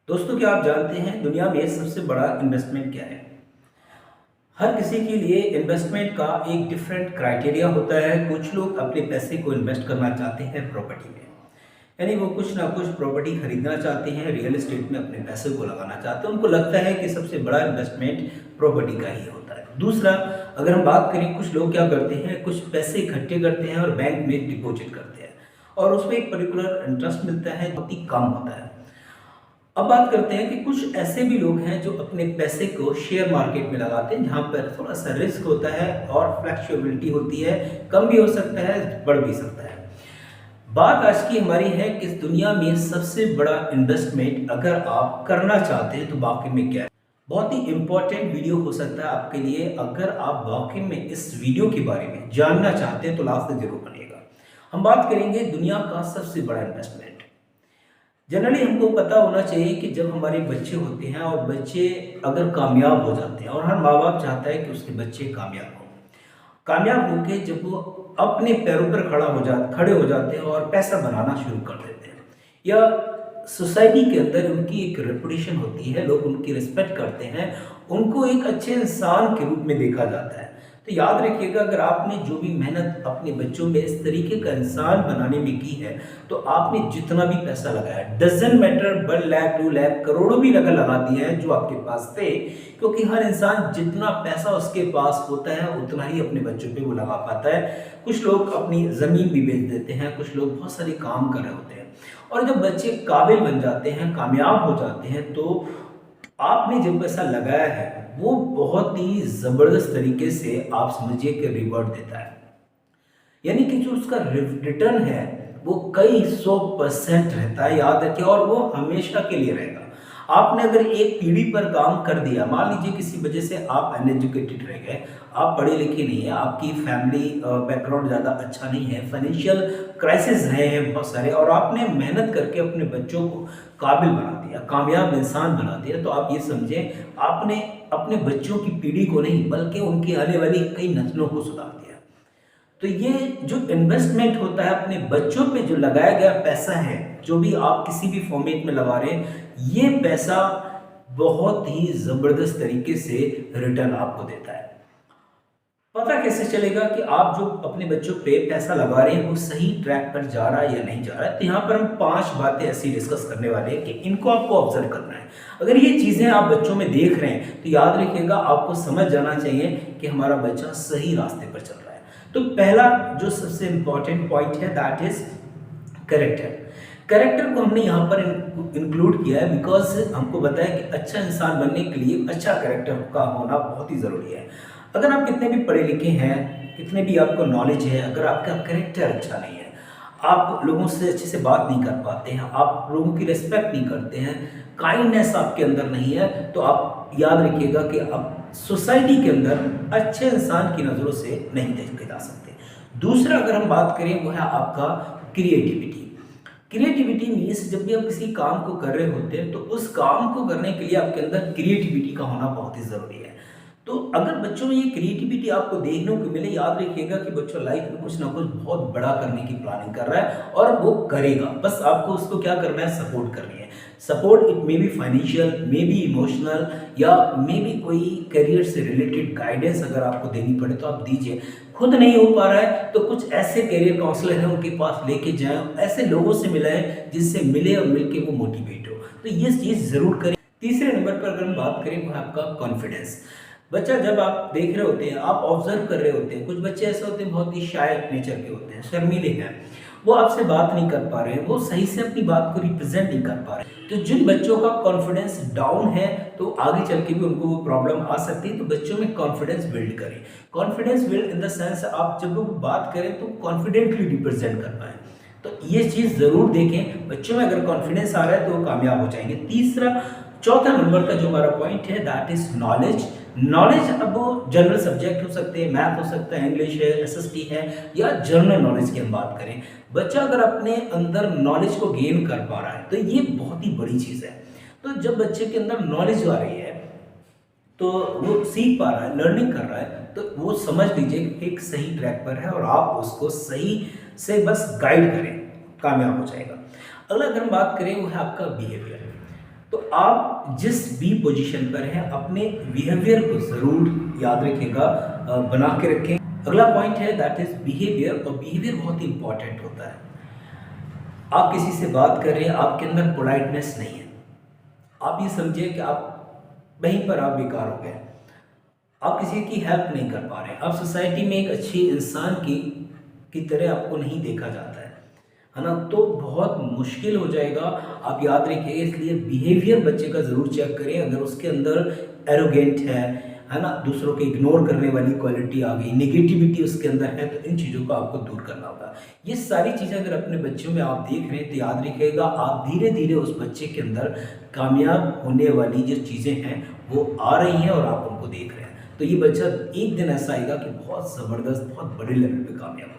दोस्तों, क्या आप जानते हैं दुनिया में सबसे बड़ा इन्वेस्टमेंट क्या है? हर किसी के लिए इन्वेस्टमेंट का एक डिफरेंट क्राइटेरिया होता है। कुछ लोग अपने पैसे को इन्वेस्ट करना चाहते हैं प्रॉपर्टी में, यानी वो कुछ ना कुछ प्रॉपर्टी खरीदना चाहते हैं, रियल एस्टेट में अपने पैसे को लगाना चाहते हैं। उनको लगता है कि सबसे बड़ा इन्वेस्टमेंट प्रॉपर्टी का ही होता है। दूसरा, अगर हम बात करें, कुछ लोग क्या करते हैं, कुछ पैसे इकट्ठे करते हैं और बैंक में डिपॉजिट करते हैं और उसमें एक पर्टिकुलर इंटरेस्ट मिलता है, बहुत ही कम होता है। अब बात करते हैं कि कुछ ऐसे भी लोग हैं जो अपने पैसे को शेयर मार्केट में लगाते हैं, जहां पर थोड़ा सा रिस्क होता है और फ्लैक्चुएबिलिटी होती है, कम भी हो सकता है, बढ़ भी सकता है। बात आज की हमारी है कि इस दुनिया में सबसे बड़ा इन्वेस्टमेंट अगर आप करना चाहते हैं तो वाकई में क्या है। बहुत ही इंपॉर्टेंट वीडियो हो सकता है आपके लिए। अगर आप वाकई में इस वीडियो के बारे में जानना चाहते हैं तो लास्ट तक जरूर बनिएगा। हम बात करेंगे दुनिया का सबसे बड़ा इन्वेस्टमेंट। जनरली हमको पता होना चाहिए कि जब हमारे बच्चे होते हैं और बच्चे अगर कामयाब हो जाते हैं, और हर माँ बाप चाहता है कि उसके बच्चे कामयाब होके जब वो अपने पैरों पर खड़े हो जाते हैं और पैसा बनाना शुरू कर देते हैं, या सोसाइटी के अंदर उनकी एक रेपुटेशन होती है, लोग उनकी रिस्पेक्ट करते हैं, उनको एक अच्छे इंसान के रूप में देखा जाता है। तो याद रखिएगा, अगर आपने जो भी मेहनत अपने बच्चों में इस तरीके का इंसान बनाने में की है, तो आपने जितना भी पैसा लगाया, डजन मैटर 1 लाख 2 लाख करोड़ों भी लगा दिए हैं जो आपके पास थे, क्योंकि हर इंसान जितना पैसा उसके पास होता है उतना ही अपने बच्चों पे वो लगा पाता है। कुछ लोग अपनी ज़मीन भी बेच देते हैं, कुछ लोग बहुत सारे काम कर रहे होते हैं, और जब बच्चे काबिल बन जाते हैं, कामयाब हो जाते हैं, तो आपने जो पैसा लगाया है वो बहुत ही ज़बरदस्त तरीके से आप समझिए कि रिवॉर्ड देता है। यानी कि जो उसका रिटर्न है वो कई 100% रहता है, याद रखिए, और वो हमेशा के लिए रहेगा। आपने अगर एक पीढ़ी पर काम कर दिया, मान लीजिए किसी वजह से आप अनएजुकेटेड रह गए, आप पढ़े लिखे नहीं है, आपकी फैमिली बैकग्राउंड ज़्यादा अच्छा नहीं है, फाइनेंशियल क्राइसिस रहे हैं बहुत सारे, और आपने मेहनत करके अपने बच्चों को काबिल बना दिया, कामयाब इंसान बना दिया, तो आप ये समझें आपने अपने बच्चों की पीढ़ी को नहीं बल्कि उनकी आने वाली कई नस्लों को सुधार दिया। तो ये जो इन्वेस्टमेंट होता है, अपने बच्चों पे जो लगाया गया पैसा है, जो भी आप किसी भी फॉर्मेट में लगा रहे हैं, ये पैसा बहुत ही जबरदस्त तरीके से रिटर्न आपको देता है। पता कैसे चलेगा कि आप जो अपने बच्चों पे पैसा लगा रहे हैं वो सही ट्रैक पर जा रहा है या नहीं जा रहा है? तो यहाँ पर हम 5 बातें ऐसी डिस्कस करने वाले हैं कि इनको आपको ऑब्जर्व करना है। अगर ये चीज़ें आप बच्चों में देख रहे हैं तो याद रखिएगा, आपको समझ जाना चाहिए कि हमारा बच्चा सही रास्ते पर चल रहा है। तो पहला जो सबसे इंपॉर्टेंट पॉइंट है, दैट इज करेक्टर। करेक्टर को हमने यहाँ पर इंक्लूड किया है बिकॉज हमको बताया कि अच्छा इंसान बनने के लिए अच्छा करेक्टर का होना बहुत ही ज़रूरी है। अगर आप कितने भी पढ़े लिखे हैं, कितने भी आपको नॉलेज है, अगर आपका करेक्टर अच्छा नहीं है, आप लोगों से अच्छे से बात नहीं कर पाते हैं, आप लोगों की रिस्पेक्ट नहीं करते हैं, काइंडनेस आपके अंदर नहीं है, तो आप याद रखिएगा कि आप सोसाइटी के अंदर अच्छे इंसान की नज़रों से नहीं देखे जा सकते। दूसरा, अगर हम बात करें, वो है आपका क्रिएटिविटी। क्रिएटिविटी मीन्स जब भी आप किसी काम को कर रहे होते हैं तो उस काम को करने के लिए आपके अंदर क्रिएटिविटी का होना बहुत ही ज़रूरी है। तो अगर बच्चों में ये क्रिएटिविटी आपको देखने को मिले, याद रखिएगा कि बच्चा लाइफ में कुछ ना कुछ बहुत बड़ा करने की प्लानिंग कर रहा है और वो करेगा। बस आपको उसको क्या करना है, सपोर्ट करनी है। Support it may be financial, may be emotional, या मे बी कोई करियर से रिलेटेड गाइडेंस अगर आपको देनी पड़े तो आप दीजिए। खुद नहीं हो पा रहा है तो कुछ ऐसे करियर काउंसलर हैं उनके पास लेके जाएं, ऐसे लोगों से मिलाएं जिससे मिले और मिलके वो मोटिवेट हो। तो ये चीज़ ज़रूर करें। तीसरे नंबर पर अगर हम बात करें, वो है आपका कॉन्फिडेंस। बच्चा जब आप देख रहे होते हैं, आप ऑब्जर्व कर रहे होते हैं, कुछ बच्चे ऐसे होते हैं बहुत ही शाय नेचर के होते हैं, शर्मीले हैं, वो आपसे बात नहीं कर पा रहे हैं, वो सही से अपनी बात को रिप्रेजेंट नहीं कर पा रहे। तो जिन बच्चों का कॉन्फिडेंस डाउन है तो आगे चल के भी उनको वो प्रॉब्लम आ सकती है। तो बच्चों में कॉन्फिडेंस बिल्ड करें। Confidence build in the sense, आप जब वो बात करें तो कॉन्फिडेंटली रिप्रेजेंट कर पाए। तो ये चीज़ ज़रूर देखें, बच्चों में अगर कॉन्फिडेंस आ रहा है तो वो कामयाब हो जाएंगे। चौथा नंबर का जो हमारा पॉइंट है, दैट इज नॉलेज। नॉलेज अब वो जनरल सब्जेक्ट हो सकते हैं, मैथ हो सकता है, इंग्लिश है, एसएसटी है, या जनरल नॉलेज की हम बात करें। बच्चा अगर अपने अंदर नॉलेज को गेन कर पा रहा है तो ये बहुत ही बड़ी चीज़ है। तो जब बच्चे के अंदर नॉलेज आ रही है तो वो सीख पा रहा है, लर्निंग कर रहा है, तो वो समझ लीजिए कि एक सही ट्रैक पर है और आप उसको सही से बस गाइड करें, कामयाब हो जाएगा। अगला अगर हम बात करें, वो है आपका बिहेवियर। तो आप जिस भी पोजीशन पर हैं अपने बिहेवियर को ज़रूर याद रखिएगा, बना के रखें। अगला पॉइंट है दैट इज़ बिहेवियर, और बिहेवियर बहुत ही इंपॉर्टेंट होता है। आप किसी से बात कर रहे हैं, आपके अंदर पोलाइटनेस नहीं है, आप ये समझिए कि आप वहीं पर आप बेकार हो गए, आप किसी की हेल्प नहीं कर पा रहे, आप सोसाइटी में एक अच्छे इंसान की तरह आपको नहीं देखा जाता है ना, तो बहुत मुश्किल हो जाएगा। आप याद रखिए, इसलिए बिहेवियर बच्चे का ज़रूर चेक करें। अगर उसके अंदर एरोगेंट है ना, दूसरों को इग्नोर करने वाली क्वालिटी आ गई, नेगेटिविटी उसके अंदर है, तो इन चीज़ों को आपको दूर करना होगा। ये सारी चीज़ें अगर अपने बच्चों में आप देख रहे हैं तो याद रखिएगा, आप धीरे धीरे उस बच्चे के अंदर कामयाब होने वाली जो चीज़ें हैं वो आ रही हैं और आप उनको देख रहे हैं। तो ये बच्चा एक दिन ऐसा आएगा कि बहुत ज़बरदस्त, बहुत बड़े लेवल पे कामयाब होगा।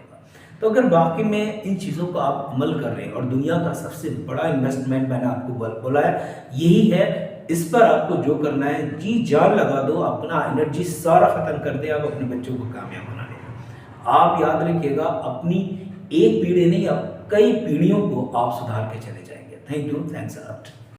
तो अगर बाकी में इन चीज़ों को आप अमल कर रहे हैं, और दुनिया का सबसे बड़ा इन्वेस्टमेंट मैंने आपको बोला है यही है, इस पर आपको जो करना है जी जान लगा दो, अपना एनर्जी सारा ख़त्म कर दे, आप अपने बच्चों को कामयाब बनाने में। आप याद रखिएगा, अपनी एक पीढ़ी नहीं, आप कई पीढ़ियों को आप सुधार के चले जाएंगे। Thank you, thanks a lot.